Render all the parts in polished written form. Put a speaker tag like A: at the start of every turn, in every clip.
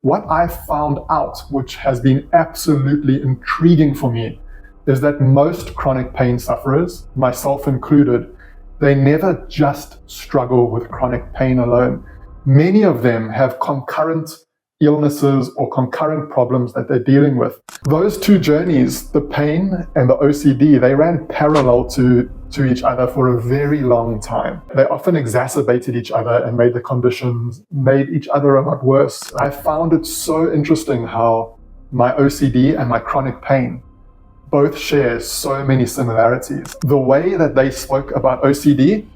A: what I found out, which has been absolutely intriguing for me, is that most chronic pain sufferers, myself included, they never just struggle with chronic pain alone. Many of them have concurrent illnesses or concurrent problems that they're dealing with. Those two journeys, the pain and the OCD, they ran parallel to each other for a very long time. They often exacerbated each other and made the conditions, made each other a lot worse. I found it so interesting how my OCD and my chronic pain both share so many similarities. The way that they spoke about OCD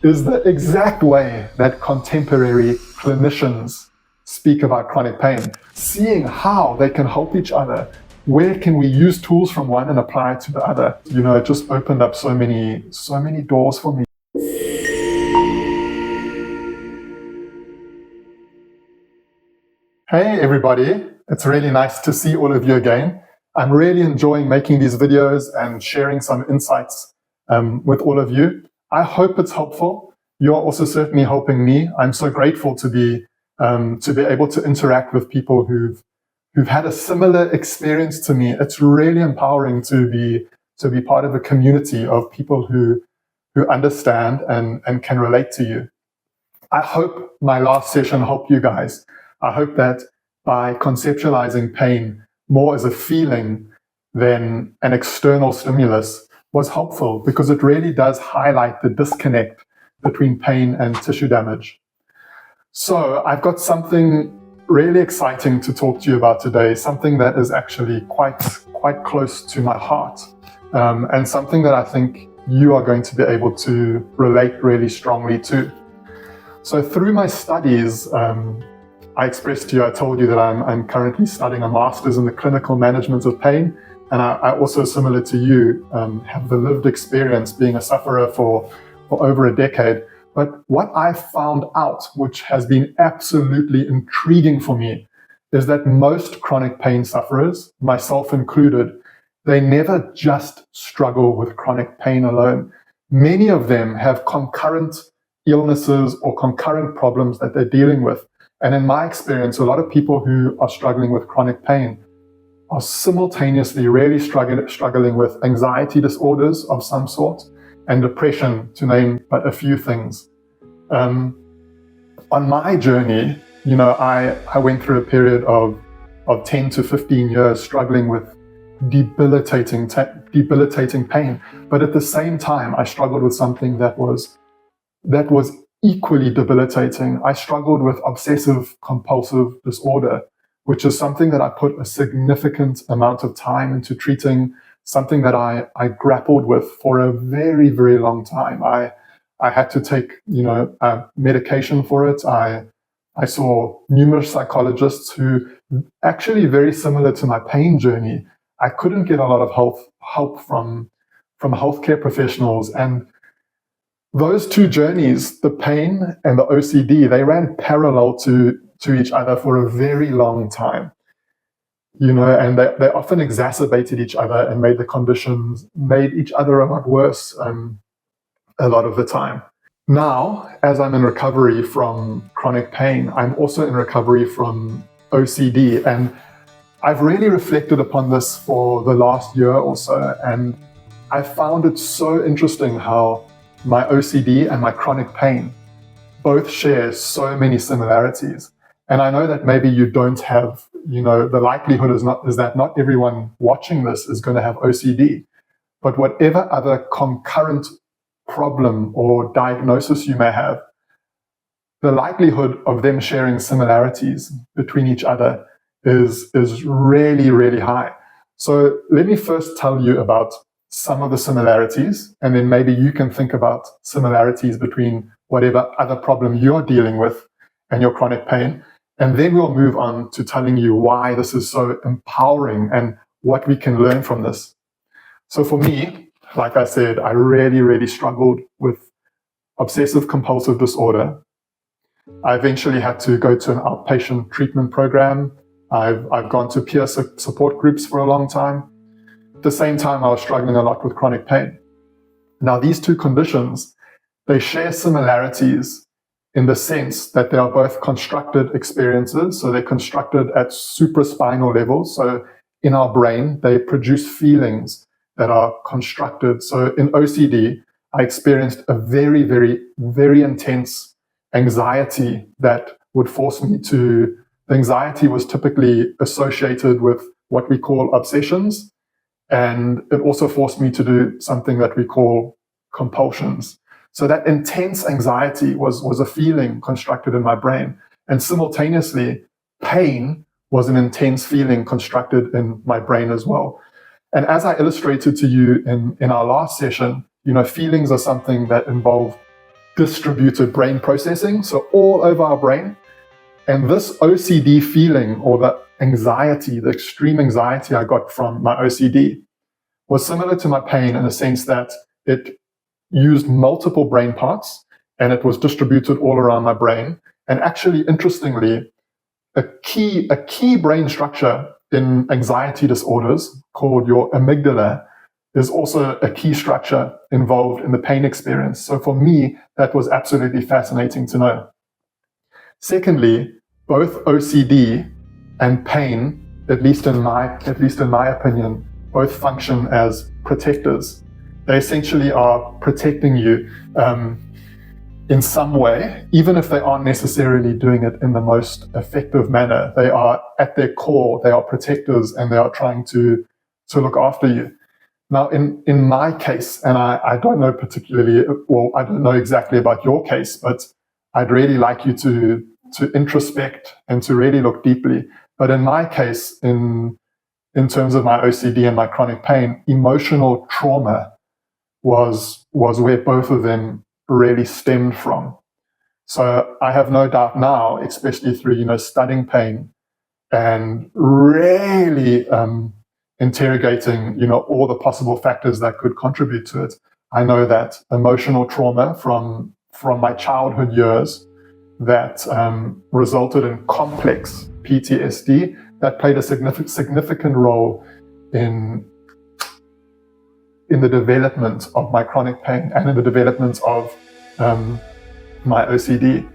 A: is the exact way that contemporary clinicians speak about chronic pain. Seeing how they can help each other, where can we use tools from one and apply it to the other? It just opened up so many doors for me. Hey everybody, it's really nice to see all of you again. I'm really enjoying making these videos and sharing some insights with all of you. I hope it's helpful. You're also certainly helping me. I'm so grateful to be able to interact with people who've had a similar experience to me. It's really empowering to be part of a community of people who understand and can relate to you. I hope my last session helped you guys. I hope that by conceptualizing pain more as a feeling than an external stimulus was helpful, because it really does highlight the disconnect between pain and tissue damage. So I've got something really exciting to talk to you about today, something that is actually quite close to my heart, and something that I think you are going to be able to relate really strongly to. So through my studies, I expressed to you, I told you that I'm currently studying a master's in the clinical management of pain, and I also, similar to you, have the lived experience being a sufferer for over a decade. But what I found out, which has been absolutely intriguing for me, is that most chronic pain sufferers, myself included, they never just struggle with chronic pain alone. Many of them have concurrent illnesses or concurrent problems that they're dealing with. And in my experience, a lot of people who are struggling with chronic pain are simultaneously really struggling with anxiety disorders of some sort and depression, to name but a few things. On my journey, I went through a period of 10 to 15 years struggling with debilitating pain. But at the same time, I struggled with something that was equally debilitating. I struggled with obsessive compulsive disorder, which is something that I put a significant amount of time into treating, something that I grappled with for a very, very long time. I had to take, medication for it. I saw numerous psychologists who, actually very similar to my pain journey, I couldn't get a lot of help from healthcare professionals. And those two journeys, the pain and the OCD, they ran parallel to each other for a very long time. And they often exacerbated each other and made the conditions, made each other a lot worse a lot of the time. Now, as I'm in recovery from chronic pain, I'm also in recovery from OCD. And I've really reflected upon this for the last year or so. And I found it so interesting how my OCD and my chronic pain both share so many similarities. And I know that maybe you don't have, the likelihood is that not everyone watching this is going to have OCD. But whatever other concurrent problem or diagnosis you may have, the likelihood of them sharing similarities between each other is really, really high. So let me first tell you about some of the similarities, and then maybe you can think about similarities between whatever other problem you're dealing with and your chronic pain. And then we'll move on to telling you why this is so empowering and what we can learn from this. So for me, like I said, I really, really struggled with obsessive compulsive disorder. I eventually had to go to an outpatient treatment program. I've gone to peer support groups for a long time. At the same time, I was struggling a lot with chronic pain. Now, these two conditions, they share similarities in the sense that they are both constructed experiences. So they're constructed at supraspinal levels. So in our brain, they produce feelings that are constructed. So in OCD, I experienced a very, very, very intense anxiety that would force me to, the anxiety was typically associated with what we call obsessions. And it also forced me to do something that we call compulsions. So that intense anxiety was a feeling constructed in my brain. And simultaneously, pain was an intense feeling constructed in my brain as well. And as I illustrated to you in our last session, feelings are something that involve distributed brain processing, so all over our brain. And this OCD feeling, or the anxiety, the extreme anxiety I got from my OCD, was similar to my pain in the sense that it used multiple brain parts and it was distributed all around my brain. And actually, interestingly, a key brain structure in anxiety disorders called your amygdala is also a key structure involved in the pain experience. So for me, that was absolutely fascinating to know. Secondly, both OCD and pain, at least in my opinion, both function as protectors. They essentially are protecting you in some way, even if they aren't necessarily doing it in the most effective manner. They are, at their core, they are protectors, and they are trying to look after you. Now, in my case, and I don't know particularly, well, I don't know exactly about your case, but I'd really like you to introspect and to really look deeply. But in my case, in terms of my OCD and my chronic pain, emotional trauma was where both of them really stemmed from. So I have no doubt now, especially through studying pain and really interrogating all the possible factors that could contribute to it. I know that emotional trauma from my childhood years that resulted in complex PTSD that played a significant role in the development of my chronic pain and in the development of my OCD.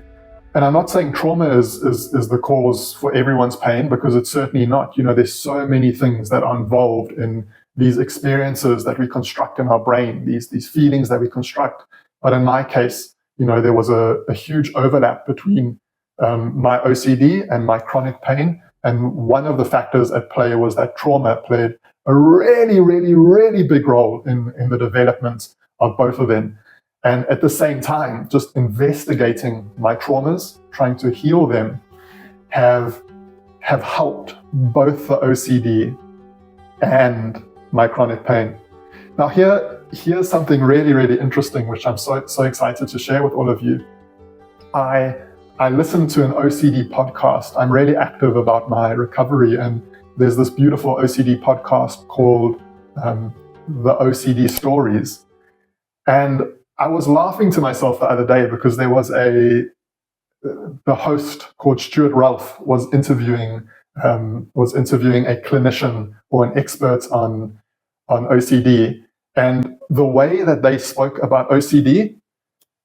A: And I'm not saying trauma is the cause for everyone's pain, because it's certainly not. There's so many things that are involved in these experiences that we construct in our brain, these feelings that we construct. But in my case, there was a huge overlap between my OCD and my chronic pain. And one of the factors at play was that trauma played a really, really, really big role in the development of both of them. And at the same time, just investigating my traumas, trying to heal them, have helped both the OCD and my chronic pain. Now here's something really, really interesting, which I'm so excited to share with all of you. I listened to an OCD podcast. I'm really active about my recovery, and there's this beautiful OCD podcast called The OCD Stories. And I was laughing to myself the other day because there was the host called Stuart Ralph was interviewing a clinician or an expert on OCD. And the way that they spoke about OCD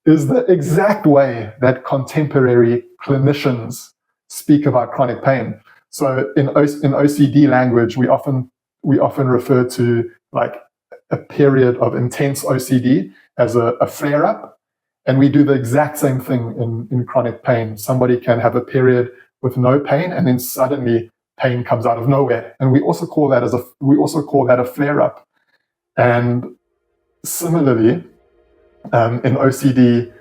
A: is the exact way that contemporary clinicians speak about chronic pain. So in OCD language, we often refer to like a period of intense OCD as a flare-up, and we do the exact same thing in chronic pain. Somebody can have a period with no pain, and then suddenly pain comes out of nowhere, and we also call that a flare-up. And similarly, in OCD,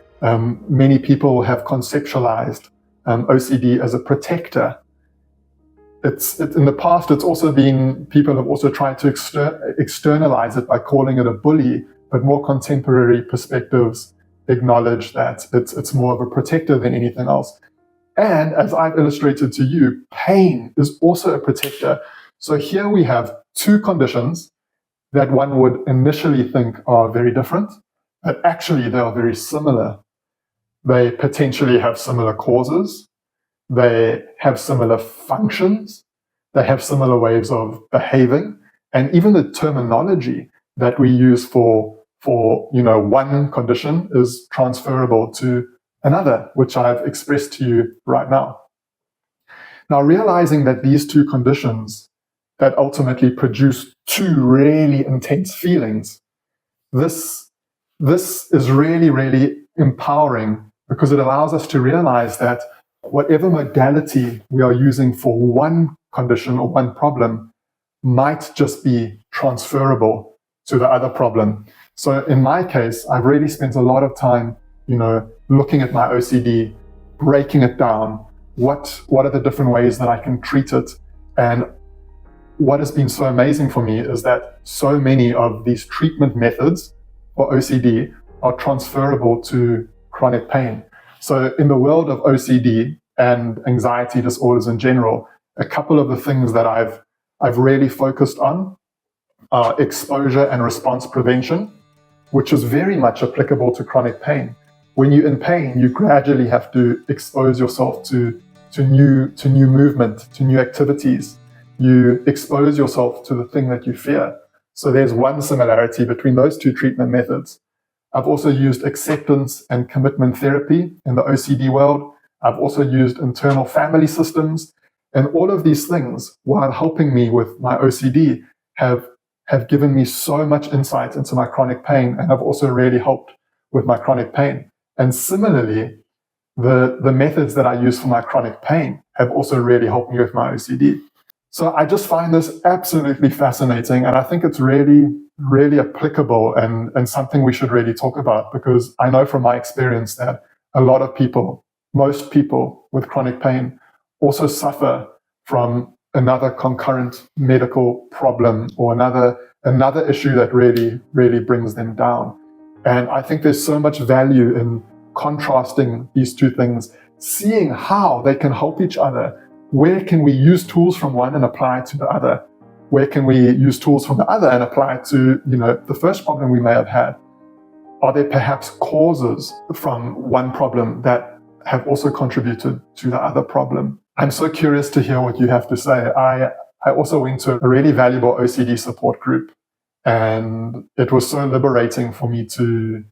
A: many people have conceptualized OCD as a protector. In the past, people have also tried to externalize it by calling it a bully, but more contemporary perspectives acknowledge that it's more of a protector than anything else. And as I've illustrated to you, pain is also a protector. So here we have two conditions that one would initially think are very different, but actually they are very similar. They potentially have similar causes. They have similar functions. They have similar ways of behaving. And even the terminology that we use for one condition is transferable to another, which I've expressed to you right now. Now, realizing that these two conditions that ultimately produce two really intense feelings, this is really, really empowering, because it allows us to realize that whatever modality we are using for one condition or one problem might just be transferable to the other problem. So in my case, I've really spent a lot of time, looking at my OCD, breaking it down. What are the different ways that I can treat it? And what has been so amazing for me is that so many of these treatment methods for OCD are transferable to chronic pain. So in the world of OCD and anxiety disorders in general, a couple of the things that I've really focused on are exposure and response prevention, which is very much applicable to chronic pain. When you're in pain, you gradually have to expose yourself to new movement, to new activities. You expose yourself to the thing that you fear. So there's one similarity between those two treatment methods. I've also used acceptance and commitment therapy in the OCD world. I've also used internal family systems. And all of these things, while helping me with my OCD, have given me so much insight into my chronic pain, and have also really helped with my chronic pain. And similarly, the methods that I use for my chronic pain have also really helped me with my OCD. So I just find this absolutely fascinating, and I think it's really, really applicable and something we should really talk about, because I know from my experience that a lot of people, most people with chronic pain, also suffer from another concurrent medical problem or another issue that really, really brings them down. And I think there's so much value in contrasting these two things, seeing how they can help each other. Where can we use tools from one and apply it to the other? Where can we use tools from the other and apply it to, the first problem we may have had? Are there perhaps causes from one problem that have also contributed to the other problem? I'm so curious to hear what you have to say. I also went to a really valuable OCD support group, and it was so liberating for me to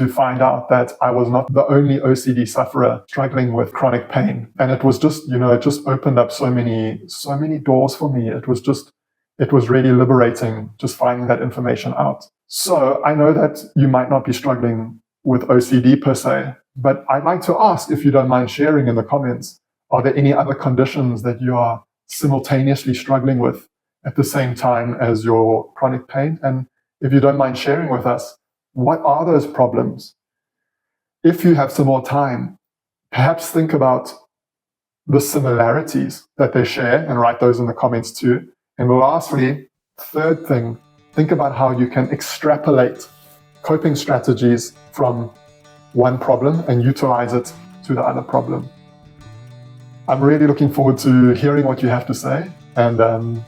A: find out that I was not the only OCD sufferer struggling with chronic pain. And it was just, it just opened up so many doors for me. It was really liberating just finding that information out. So I know that you might not be struggling with OCD per se, but I'd like to ask, if you don't mind sharing in the comments, are there any other conditions that you are simultaneously struggling with at the same time as your chronic pain? And if you don't mind sharing with us, what are those problems? If you have some more time, perhaps think about the similarities that they share and write those in the comments too. And lastly, third thing, think about how you can extrapolate coping strategies from one problem and utilize it to the other problem. I'm really looking forward to hearing what you have to say, and I'm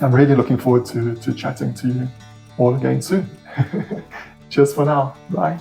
A: really looking forward to chatting to you all again soon. Cheers for now. Bye.